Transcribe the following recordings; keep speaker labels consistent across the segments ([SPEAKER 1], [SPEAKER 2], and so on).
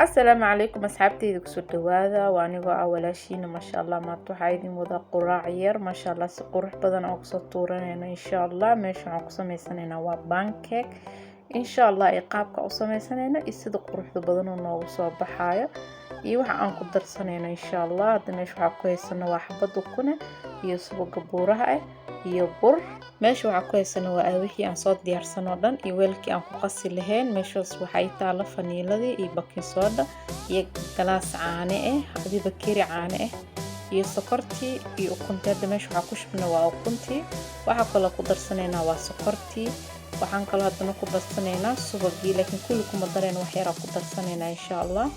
[SPEAKER 1] السلام عليكم أصحابتي kusoo dhawaada waa anigoo ah walaashiina masha Allah maanta waxaa idin wada quraac yar masha Allah si qurux badan oo kusoo tuuranayna insha Allah meesha waxaan ku sameysanaynaa waa pancake insha Allah ay qaabka u sameysanayna iyo sida quruxda badan oo noogu soo baxayo iyo waxa aan ku darsanayna insha Allah hadda meesha waxaa ku haysana waa xabad ukun iyo subag buuraha iyo bur meesha waxaa ku haysana waa wixii aan soo diyaarsano dhan iyo weelkii aan ku qasi lahayn meeshaas waxay taala faniiladii iyo baking soda iyo galaas caano hadii bakeeri caano iyo sokortii iyo ukunteeda meesha waxaa ku shubna waa ukuntii waxa kale ku darsanaynaa waa sokortii waxaan kale hadana ku darsanaynaa subagii laakiin kulli kuma dareen wax yar ku darsanaynaa insha Allah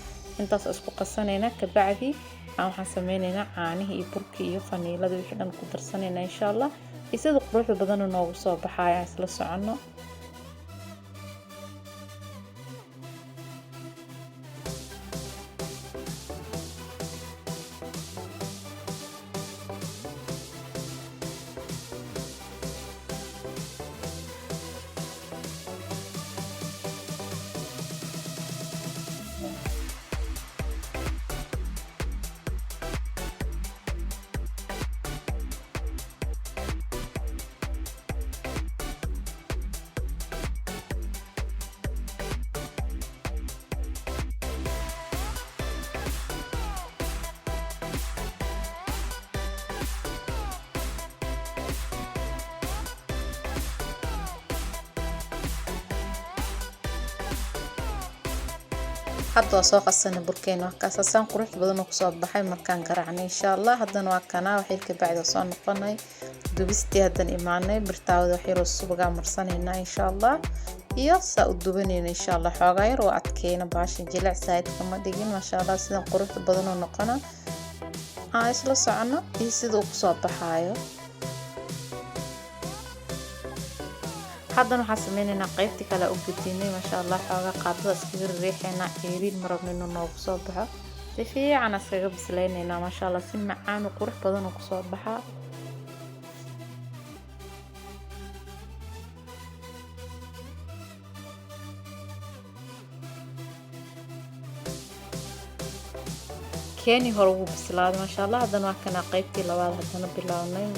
[SPEAKER 1] intaas isku qasanayna ka bacdi aan waxaan sameynaynaa caanihii iyo burkii iyo faniiladii wixii dhan ku darsanaynaa insha Allah sida quruxda badan oo noogu soo baxaya isla socono hadda soo qasana burkeena kaas asaan qurux badan oo soo baxay markaan garaacnay insha Allah hadana waa kana waxay ka bacdo soo noqonay dubistii hadan imaanay birtaawada wax yar oo subaga marsanayna insha Allah iyo saa u dubanayna insha Allah xoogaa yar oo adkeena baasha jilic saayid kama dhigin masha Allah sida quruxda badan oo noqona isla socono iyo sida uu soo baxayo haddana waxaan sameynaynaa qaybtii kale u gudbinay masha Allah xoogaa qaadada iskaga riixayna ceeriin marabnayna noogu soo baxo si fiican iskaga bislaynayna masha Allah si macaan oo qurux badan oo ku soo baxa keeni hore ugu bislaaday masha Allah haddana waa kana qaybtii labaad haddana bilawnay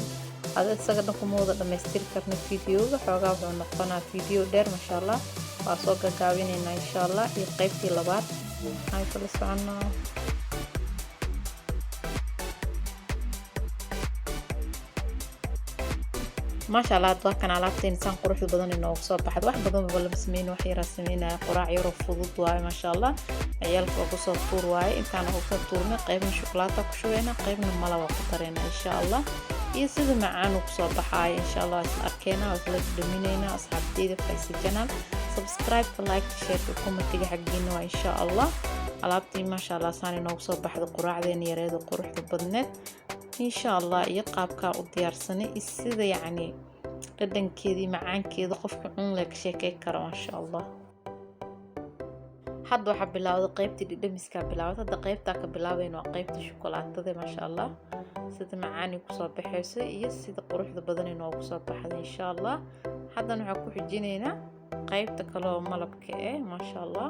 [SPEAKER 1] هذا السجن كموضة لما يستلك من فيديو حاجة ونقطنا فيديو دير ما شاء الله وأصوات قاوين إن شاء الله يقيب في لبات هاي خلص عنا ما شاء الله كان على إنسان قروح بدن إنه صوب واحد بدن ولا بسمين وحيرة سمين قراع يرفض واي ما شاء الله عيال فوقص طور واي إن كان هو طورنا قيب من شوكولاتة كشوينا قيب من ملا وقطرنا إن شاء الله iyo sida macaan uu soo baxay insha Allah is arkeena oo la dhaminayna asxaabteyda Faisal Channel subscribe like share comment xaqiina waa insha Allah alaabtii ma sha Allah saan inoo soo baxdo quraacdeen yareedo quruxda badneed insha Allah iyo qaabka u diyaarsanay sida yaani dhadhankeedii macaankeeda qofka cun la sheekay karo ma sha Allah hadda waxa bilaawday qaybtii dhadhamiska bilaawday hadda qaybta ka bilaabeyno qaybtii shukulaatada ma sha Allah sida macaani ku soo baxayso iyo sida quruxda badan inoo soo baxday insha Allah haddana waxa ku xijinayna qaybta kale oo malabka ma sha Allah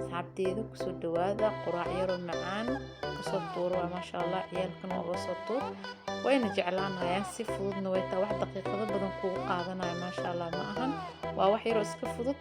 [SPEAKER 1] saabteeda ku soo dhawaada quraac yar oo macaan ka soo tuuro ma sha Allah ciyalkan oo soo tuur wayna jeclaanayaan si fududna way taa wax daqiiqado badan ku qaadanaya ma sha Allah ma ahan waa wax yar oo iska fudud